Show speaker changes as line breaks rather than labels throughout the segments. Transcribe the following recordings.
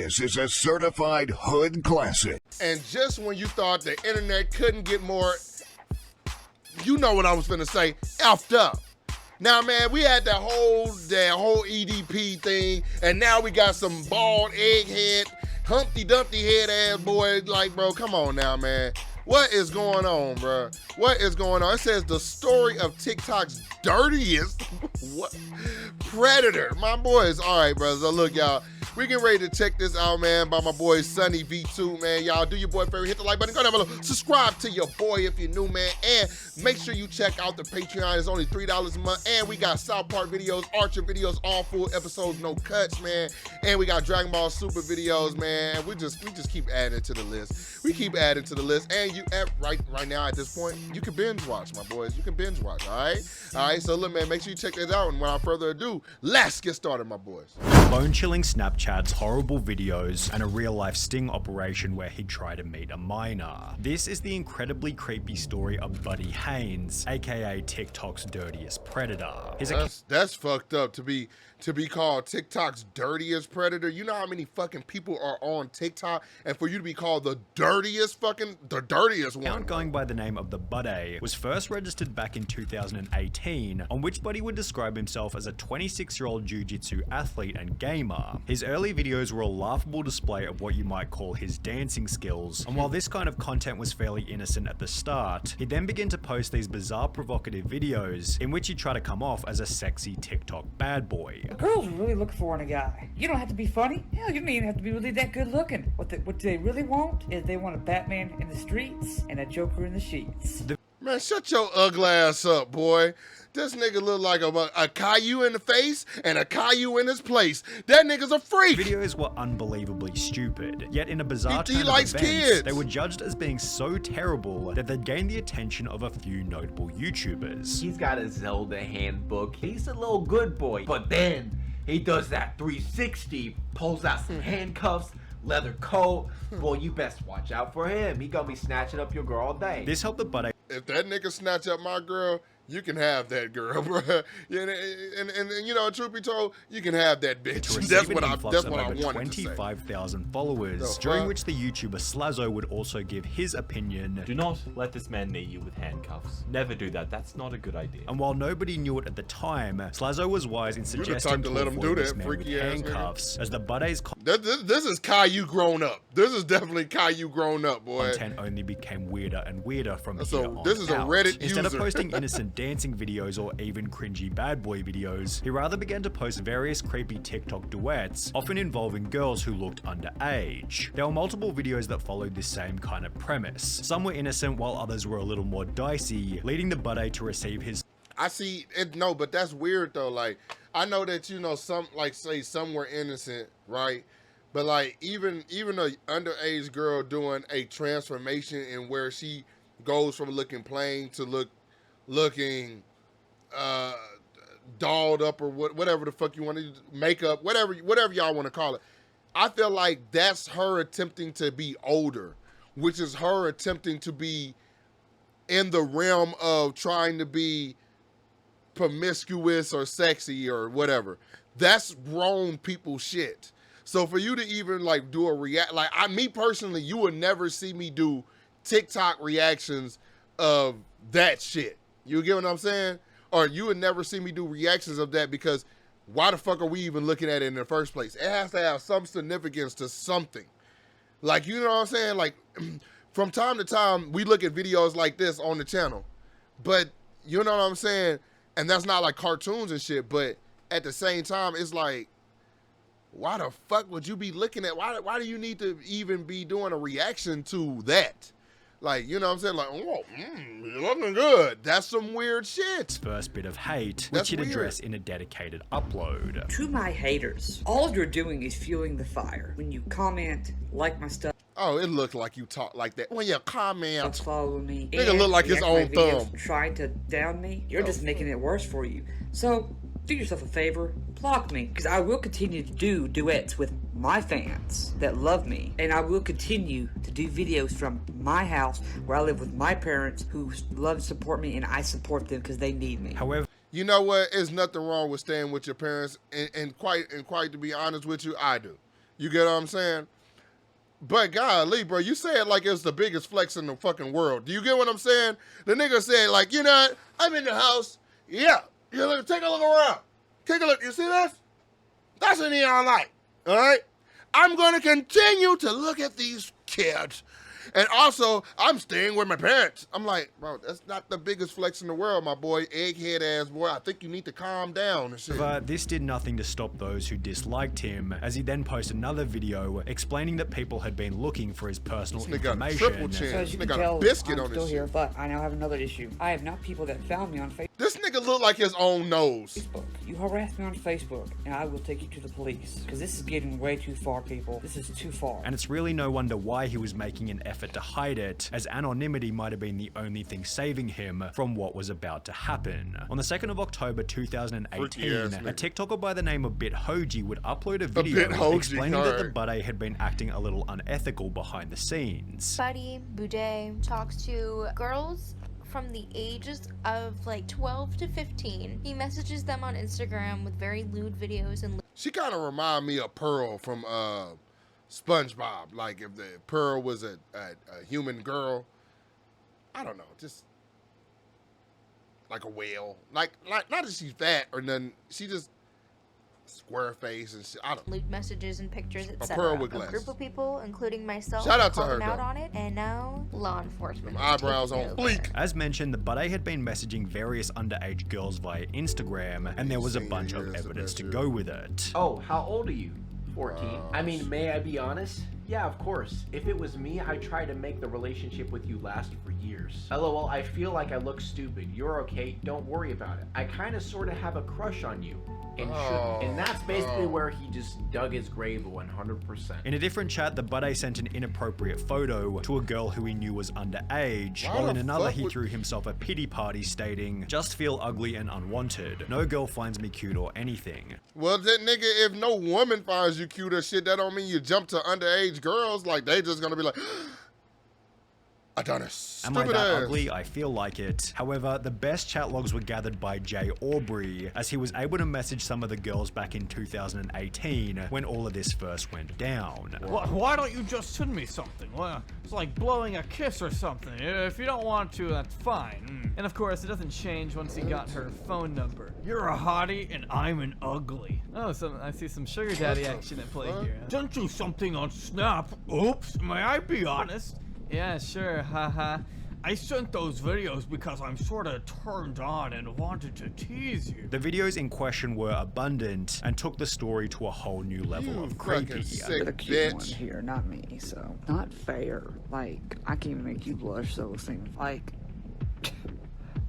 This is a certified hood classic.
And just when you thought the internet couldn't get more, you know what I was finna say, effed up. Now, man, we had that whole EDP thing, and now we got some bald egghead, Humpty Dumpty head ass boy. Like, bro, come on now, man. What is going on, bro? What is going on? It says the story of TikTok's dirtiest what? Predator. My boys, all right, bro. So look, y'all, we getting ready to check this out, man, by my boy Sunny V2, man. Y'all do your boy a favor, hit the like button, go down below, subscribe to your boy if you're new, man, and make sure you check out the Patreon. It's only $3 a month, and we got South Park videos, Archer videos, all full episodes, no cuts, man, and we got Dragon Ball Super videos, man. We just keep adding to the list. We keep adding to the list, and you right now at this point, you can binge watch, my boys. You can binge watch, all right. So look, man, make sure you check that out. And without further ado, let's get started, my boys.
Bone-chilling Snapchats, horrible videos, and a real-life sting operation where he'd try to meet a minor. This is the incredibly creepy story of Buddy Haynes, aka TikTok's dirtiest predator.
That's fucked up to be called TikTok's dirtiest predator. You know how many fucking people are on TikTok, and for you to be called the dirtiest one.
Account going by the name of the Buddy was first registered back in 2018, on which Buddy would describe himself as a 26-year-old jiu-jitsu athlete and gamer. His early videos were a laughable display of what you might call his dancing skills, and while this kind of content was fairly innocent at the start, he then began to post these bizarre provocative videos in which he'd try to come off as a sexy TikTok bad boy.
Girls really look for in a guy. You don't have to be funny. Hell, you don't even have to be really that good looking. What they really want is they want a Batman in the streets and a Joker in the sheets.
Man, shut your ugly ass up, boy. This nigga look like a Caillou in the face and a Caillou in his place. That nigga's a freak.
Videos were unbelievably stupid, yet in a bizarre turn of
likes
events,
kids.
they were judged as being so terrible that they'd gained the attention of a few notable YouTubers.
He's got a Zelda handbook. He's a little good boy, but then he does that 360, pulls out some handcuffs, leather coat. Boy, you best watch out for him. He gonna be snatching up your girl all day.
This helped the Buddy.
If that nigga snatch up my girl, you can have that girl, bro. And you know, truth be told, you can have that bitch. That's what I wanted to say.
25,000 followers, during which the YouTuber Slazzo would also give his opinion.
Do not let this man knee you with handcuffs. Never do that. That's not a good idea.
And while nobody knew it at the time, Slazzo was wise in suggesting to let him do that with handcuffs, as the Buddy's
this is Caillou grown up. This is definitely Caillou grown up, boy.
Content only became weirder and weirder from here
so
on
this is
out.
A Reddit
Instead
user.
of posting innocent dancing videos or even cringy bad boy videos, he rather began to post various creepy TikTok duets, often involving girls who looked underage. There were multiple videos that followed this same kind of premise. Some were innocent while others were a little more dicey, leading the Buddy to receive his
I see it. No, but that's weird though. Like, I know that, you know, some, like, say some were innocent, right? But like even a underage girl doing a transformation in where she goes from looking plain to looking dolled up or whatever the fuck you want to, makeup, whatever y'all want to call it. I feel like that's her attempting to be older, which is her attempting to be in the realm of trying to be promiscuous or sexy or whatever. That's grown people shit. So for you to even like do a me personally, you would never see me do TikTok reactions of that shit. You get what I'm saying? Or you would never see me do reactions of that, because why the fuck are we even looking at it in the first place? It has to have some significance to something. Like, you know what I'm saying? Like, from time to time, we look at videos like this on the channel. But, you know what I'm saying? And that's not like cartoons and shit, but at the same time, it's like, why the fuck would you be looking at, why do you need to even be doing a reaction to that? Like, you know what I'm saying? Like, oh, you're looking good. That's some weird shit.
First bit of hate, which he'd address in a dedicated upload.
To my haters, all you're doing is fueling the fire. When you comment, like my stuff.
Oh, it looked like you talk like that. When you comment,
follow me.
Nigga look like his own thumb.
Trying to down me, you're just making it worse for you. So, do yourself a favor, block me, because I will continue to do duets with my fans that love me, and I will continue to do videos from my house where I live with my parents who love and support me, and I support them because they need me.
However,
you know what? There's nothing wrong with staying with your parents, and quite to be honest with you, I do. You get what I'm saying? But golly, bro, you say it like it's the biggest flex in the fucking world. Do you get what I'm saying? The nigga said, like, you know what? I'm in the house. Yeah. You look, take a look around. Take a look. You see this? That's a neon light. All right? I'm going to continue to look at these kids. And also, I'm staying with my parents. I'm like, bro, that's not the biggest flex in the world, my boy. Egghead ass boy. I think you need to calm down and shit.
But this did nothing to stop those who disliked him, as he then posted another video explaining that people had been looking for his personal
This nigga got a
information.
triple chin.
So as
This
you
nigga
can
got
tell,
a biscuit
I'm
on
still
his
here,
shit.
but I now have another issue. I have not people that found me on
This nigga look like his own nose.
Facebook. You harass me on Facebook, and I will take you to the police. Because this is getting way too far, people. This is too far.
And it's really no wonder why he was making an effort to hide it, as anonymity might have been the only thing saving him from what was about to happen. On the 2nd of October 2018, a TikToker by the name of BitHoji would upload a video explaining that the Buddy had been acting a little unethical behind the scenes.
Buddy Boudet talks to girls from the ages of like 12 to 15. He messages them on Instagram with very lewd videos and
She kind of remind me of Pearl from SpongeBob. Like if the Pearl was a human girl. I don't know, just like a whale. Like not that she's fat or nothing. She just square face and shit. I don't know.
lewd messages and pictures,
A
etc.
pearl with
A
glasses.
group of people, including myself,
Shout out to
called
her,
him out
though.
on it, and now law enforcement.
Them
is
eyebrows
taking
on
over.
fleek.
As mentioned, the Buddy had been messaging various underage girls via Instagram, and there was a bunch of evidence to go with it.
Oh, how old are you? 14. I mean, may I be honest? Yeah, of course. If it was me, I'd try to make the relationship with you last for years. LOL, I feel like I look stupid. You're okay, don't worry about it. I kinda sorta have a crush on you. And shouldn't. And that's basically where he just dug his grave 100%.
In a different chat, the Buddy sent an inappropriate photo to a girl who he knew was underage,
Why
while in
the
another
fuck
he
would-
threw himself a pity party stating, "Just feel ugly and unwanted. No girl finds me cute or anything."
Well, that nigga, if no woman finds you cute or shit, that don't mean you jump to underage girls. Like they just gonna be like, Adonis.
Am I
Stupid
that
ass.
ugly? I feel like it. However, the best chat logs were gathered by Jay Aubrey, as he was able to message some of the girls back in 2018 when all of this first went down.
Why don't you just send me something? Well, it's like blowing a kiss or something. If you don't want to, that's fine. And of course, it doesn't change once he got her phone number. You're a hottie and I'm an ugly. Oh, so I see some sugar daddy action at play here. Sent you something on Snap. Oops, may I be honest? Yeah, sure, haha. I sent those videos because I'm sorta turned on and wanted to tease you.
The videos in question were abundant and took the story to a whole new level
You
of
fucking
creepy.
sick
The cute one
bitch.
here, not me. So not fair. Like I can't even make you blush. So it seems like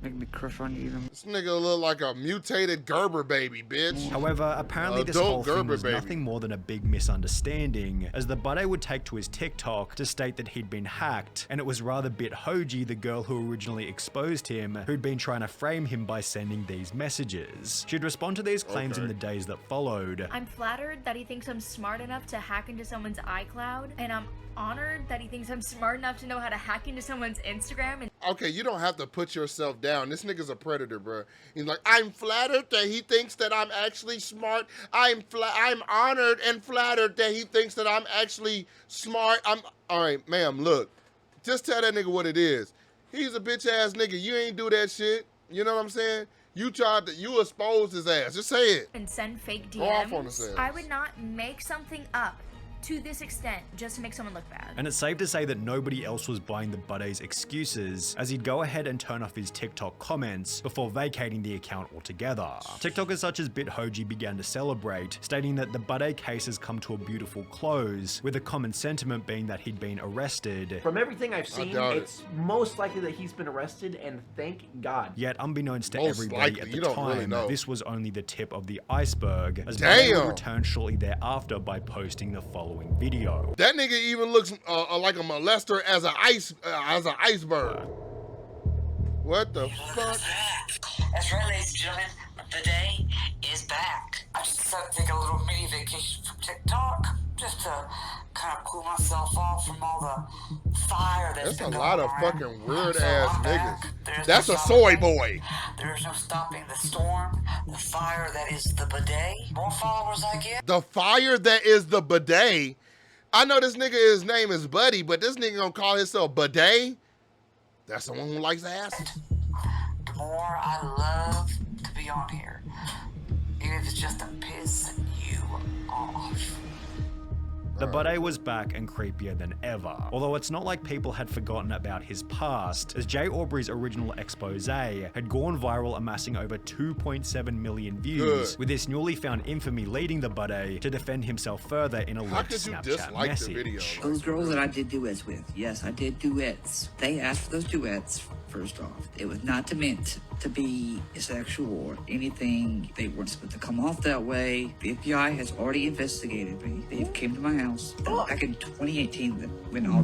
make me crush on you even.
This nigga look like a mutated Gerber baby, bitch.
However, apparently this
Adult
whole thing
Gerber
was
baby.
nothing more than a big misunderstanding, as the Buddy would take to his TikTok to state that he'd been hacked, and it was rather BitHoji, the girl who originally exposed him, who'd been trying to frame him by sending these messages. She'd respond to these claims in the days that followed.
I'm flattered that he thinks I'm smart enough to hack into someone's iCloud, and I'm honored that he thinks I'm smart enough to know how to hack into someone's Instagram. And
Okay, you don't have to put yourself down. This nigga's a predator, bro. He's like, I'm flattered that he thinks that I'm actually smart. I'm honored and flattered that he thinks that I'm actually smart. All right, ma'am, look. Just tell that nigga what it is. He's a bitch ass nigga. You ain't do that shit. You know what I'm saying? You exposed his ass. Just say it.
and send fake
Go off on
DMs.
themselves.
I would not make something up to this extent just to make someone look bad.
And it's safe to say that nobody else was buying the Buddy's excuses, as he'd go ahead and turn off his TikTok comments before vacating the account altogether. TikTokers such as BitHoji began to celebrate, stating that the Buddy case has come to a beautiful close, with a common sentiment being that he'd been arrested.
From everything I've seen,
doubt it.
it's most likely that he's been arrested, and thank God.
Yet, unbeknownst to
Most
everybody
likely,
at
you
the
don't really
time,
know.
this was only the tip of the iceberg, as Buddy would
Damn.
return shortly thereafter by posting the following video.
That nigga even looks like a molester as an iceberg. What the fuck?
That's right, ladies and gentlemen. The day is back. I just decided to take a little mini vacation from TikTok. just to kind of cool myself off from all the fire that's
There's
been
a
going
lot of
around.
fucking weird
So
ass
I'm back.
niggas.
There's
That's
no
a soy
stopping.
boy.
There's no stopping the storm, the fire that is the bidet. More followers I get.
The fire that is the bidet. I know this nigga, his name is Buddy, but this nigga gonna call himself Bidet? That's someone who likes acid.
The more I love to be on here. Even if it's just to piss you off.
The bidet was back and creepier than ever. Although it's not like people had forgotten about his past, as Jay Aubrey's original expose had gone viral, amassing over 2.7 million views, with this newly found infamy leading the bidet to defend himself further in a leaked
could you
Snapchat
dislike the
message.
video?
Those girls that I did duets with, yes, I did duets. They asked for those duets, first off. It was not meant to be sexual or anything. They weren't supposed to come off that way. The FBI has already investigated me. They came to my house back in 2018 when all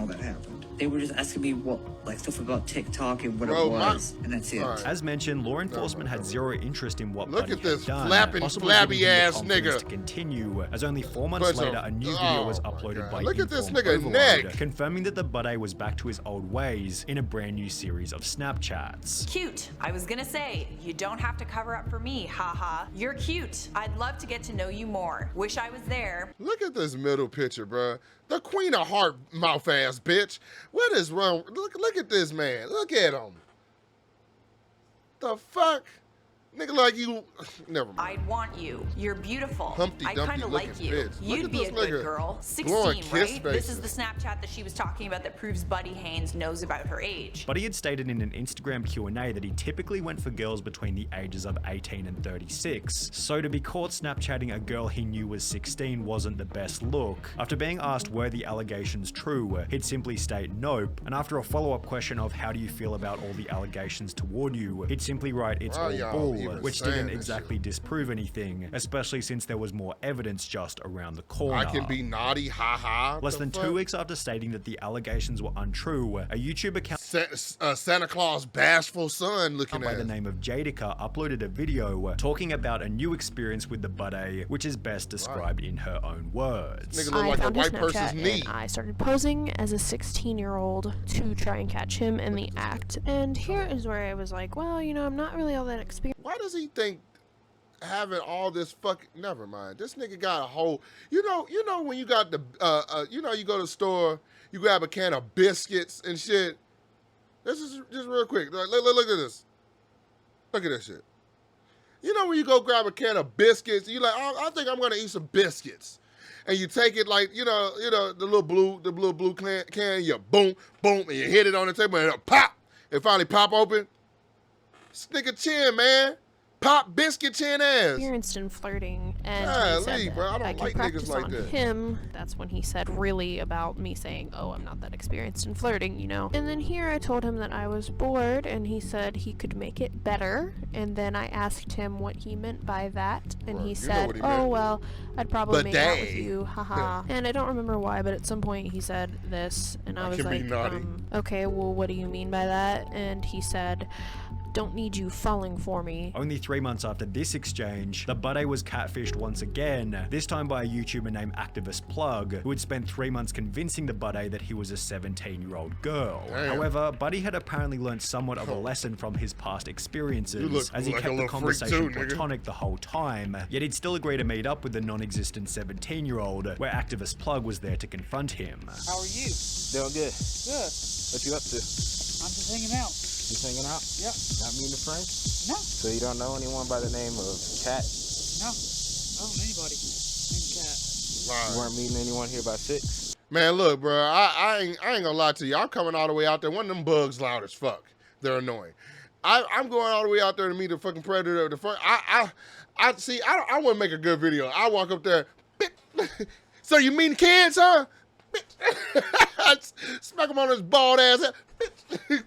that happened. They were just asking me what, like, stuff about TikTok and what it was, and that's it.
Alright.
As mentioned, law enforcement had zero interest in what
Look
Buddy
at this
had done,
flapping,
possibly
flabby
giving him the
ass
confidence
nigga.
to continue, as only 4 months
Bunch
later
of-
a new video was
oh my
uploaded
God.
by
Look at this
Informed
nigga
Overload,
neck.
confirming that the bidet was back to his old ways in a brand new series of Snapchats.
Cute. I was gonna say, you don't have to cover up for me, haha. You're cute. I'd love to get to know you more. Wish I was there.
Look at this middle picture, bruh. The queen of heart mouth ass bitch. What is wrong? Look at this man. Look at him. The fuck? Nigga like you. Never mind.
I'd want you. You're beautiful.
Humpty
I
Dumpty
kind of
looking
like you.
bitch. Look
You'd
at
be
this
a good
nigga
girl.
blowing
16,
kiss
right? This is
faces.
the Snapchat that she was talking about that proves Buddy Haynes knows about her age.
Buddy had stated in an Instagram Q&A that he typically went for girls between the ages of 18 and 36, so to be caught Snapchatting a girl he knew was 16 wasn't the best look. After being asked were the allegations true, he'd simply state nope, and after a follow-up question of how do you feel about all the allegations toward you, he'd simply write it's
Why
all
y'all
bull,
even
which
saying
didn't
this
exactly disprove anything, especially since there was more evidence just around the corner.
I can be naughty, haha.
Less than 2 weeks after stating that the allegations were untrue, a YouTube account
Santa Claus bashful son looking
by
at
the name of Jadica uploaded a video talking about a new experience with the bidet, which is best described in her own words.
Nigga look
I
like a
found his
white person's
Snapchat
knee.
and I started posing as a 16-year-old to try and catch him in the act. And here is where I was like, well, you know, I'm not really all that experienced.
Why does he think having all this fucking, never mind. This nigga got a whole, you know when you got the, you know, you go to the store, you grab a can of biscuits and shit. This is just real quick. Look at this. Look at this shit. You know when you go grab a can of biscuits, you like, oh, I think I'm gonna eat some biscuits. And you take it like, you know, the little blue can, you boom, boom, and you hit it on the table and it'll pop. It finally pop open. This nigga chin, man. Pop biscuit chin ass.
Experienced in flirting, and
Yeah,
he said
leave,
that
bro. I don't
I can
like niggas
practice
like
on
that.
him. That's when he said really about me saying, oh, I'm not that experienced in flirting, you know. And then here I told him that I was bored, and he said he could make it better. And then I asked him what he meant by that, and
Well,
he
you know
said,
what he
oh,
meant.
well, I'd probably make out with
Bidet.
you, haha. And I don't remember why, but at some point he said this, and I was
can be
like,
naughty.
okay, well, what do you mean by that? And he said, don't need you falling for me.
Only 3 months after this exchange, the bidet was catfished once again, this time by a YouTuber named Activist Plug, who had spent 3 months convincing the bidet that he was a 17-year-old girl.
Damn.
However, Buddy had apparently learned somewhat of a lesson from his past
You
experiences,
look
as he
like a
kept the
little freak
conversation
too, nigga.
platonic the whole time, yet he'd still agree to meet up with the non-existent 17-year-old, where Activist Plug was there to confront him.
How are you?
Doing good.
Good.
What you up to?
I'm just hanging out.
Just hanging out?
Yep.
Not meeting a friend?
No.
So you don't know anyone by the name of Cat?
No. I don't know anybody named Cat.
You weren't meeting anyone here by 6?
Man, look, bro, I ain't gonna lie to you. I'm coming all the way out there. One of them bugs loud as fuck. They're annoying. I'm going all the way out there to meet the fucking predator. I see. I want to make a good video. I walk up there. So you mean kids, huh? Smack him on his bald ass.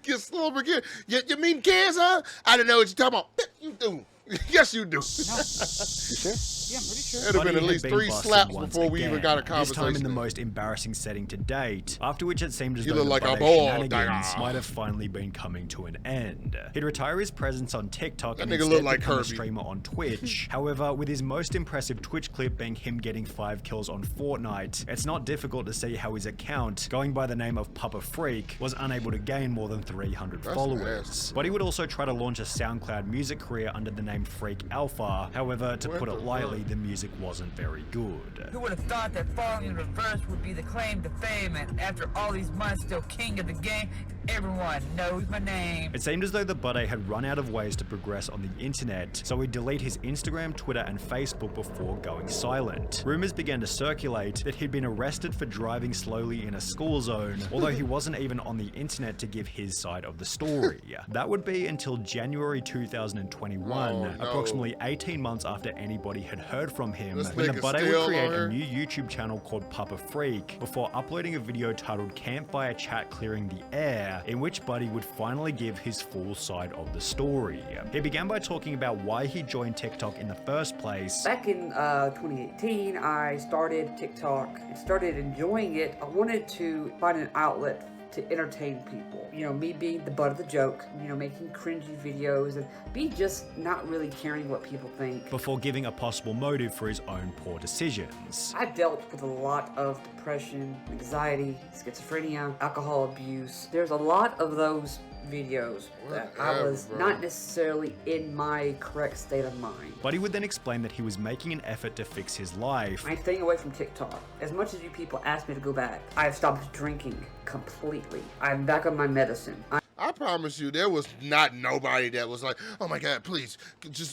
Get slow again. You mean kids, huh? I don't know what you're talking about. You do. Yes, you do.
No.
You sure?
Yeah, I'm pretty sure.
It'd have been at
Buddy
least
had
3
busted
slaps
once
before we even got a
again, this time in
conversation.
the most embarrassing setting to date, after which it seemed as
You
though
look
the
like a
Buddy
ball
shenanigans
digger.
might have finally been coming to an end. He'd retire his presence on TikTok
That
and
nigga
instead
look like
become a
Kirby.
streamer on Twitch. However, with his most impressive Twitch clip being him getting 5 kills on Fortnite, it's not difficult to see how his account, going by the name of Papa Freak, was unable to gain more than 300
That's
followers.
nasty.
But he would also try to launch a SoundCloud music career under the name Freak Alpha. However, to put it lightly, the music wasn't very good.
Who would have thought that falling in reverse would be the claim to fame, and after all these months still king of the game, everyone knows my name.
It seemed as though the Buddy had run out of ways to progress on the internet, so he'd delete his Instagram, Twitter, and Facebook before going silent. Rumors began to circulate that he'd been arrested for driving slowly in a school zone, although he wasn't even on the internet to give his side of the story. That would be until January 2021,
Oh, no.
approximately 18 months after anybody had heard from him,
This
when the
nigga
Buddy would
still
create
on
a
here?
new YouTube channel called Papa Freak before uploading a video titled Campfire Chat Clearing the Air, in which Buddy would finally give his full side of the story. He began by talking about why he joined TikTok in the first place.
Back in 2018, I started TikTok and started enjoying it. I wanted to find an outlet to entertain people. You know, me being the butt of the joke, you know, making cringy videos and me just not really caring what people think.
Before giving a possible motive for his own poor decisions.
I dealt with a lot of depression, anxiety, schizophrenia, alcohol abuse. There's a lot of those videos that I was not necessarily in my correct state of mind.
Buddy would then explain that he was making an effort to fix his life.
I'm staying away from TikTok. As much as you people ask me to go back, I've stopped drinking completely. I'm back on my medicine.
I promise you, there was not nobody that was like, oh my God, please,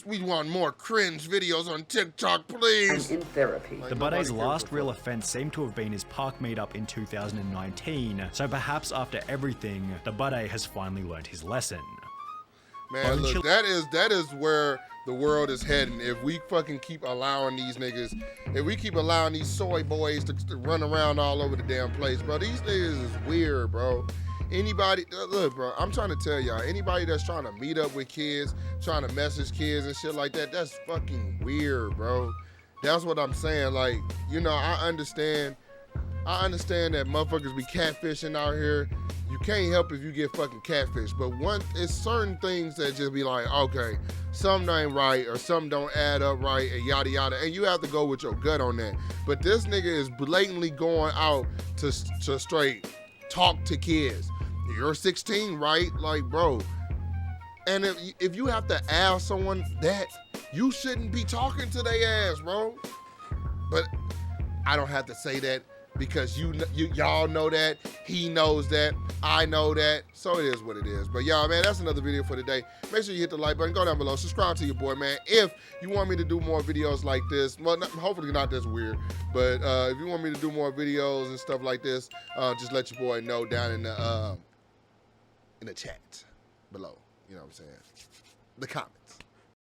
we want more cringe videos on TikTok, please.
I'm in therapy.
The Buddy's last real offense seemed to have been his park meetup in 2019, so perhaps after everything, the Buddy has finally learned his lesson.
Man, look, that is where the world is heading. If we fucking keep allowing these niggas, if we keep allowing these soy boys to run around all over the damn place, bro, these niggas is weird, bro. Anybody, look, bro, I'm trying to tell y'all, anybody that's trying to meet up with kids, trying to message kids and shit like that, that's fucking weird, bro. That's what I'm saying. Like, you know, I understand that motherfuckers be catfishing out here. You can't help if you get fucking catfish, but it's certain things that just be like, okay, something ain't right or something don't add up right and yada yada, and you have to go with your gut on that. But this nigga is blatantly going out to straight talk to kids. You're 16, right? Like, bro. And if you have to ask someone that, you shouldn't be talking to their ass, bro. But I don't have to say that because y'all know that, he knows that, I know that, so it is what it is. But y'all, man, that's another video for today. Make sure you hit the like button, go down below, subscribe to your boy, man. If you want me to do more videos like this, well, hopefully not this weird, but if you want me to do more videos and stuff like this, just let your boy know down in the chat below. You know what I'm saying? The comments.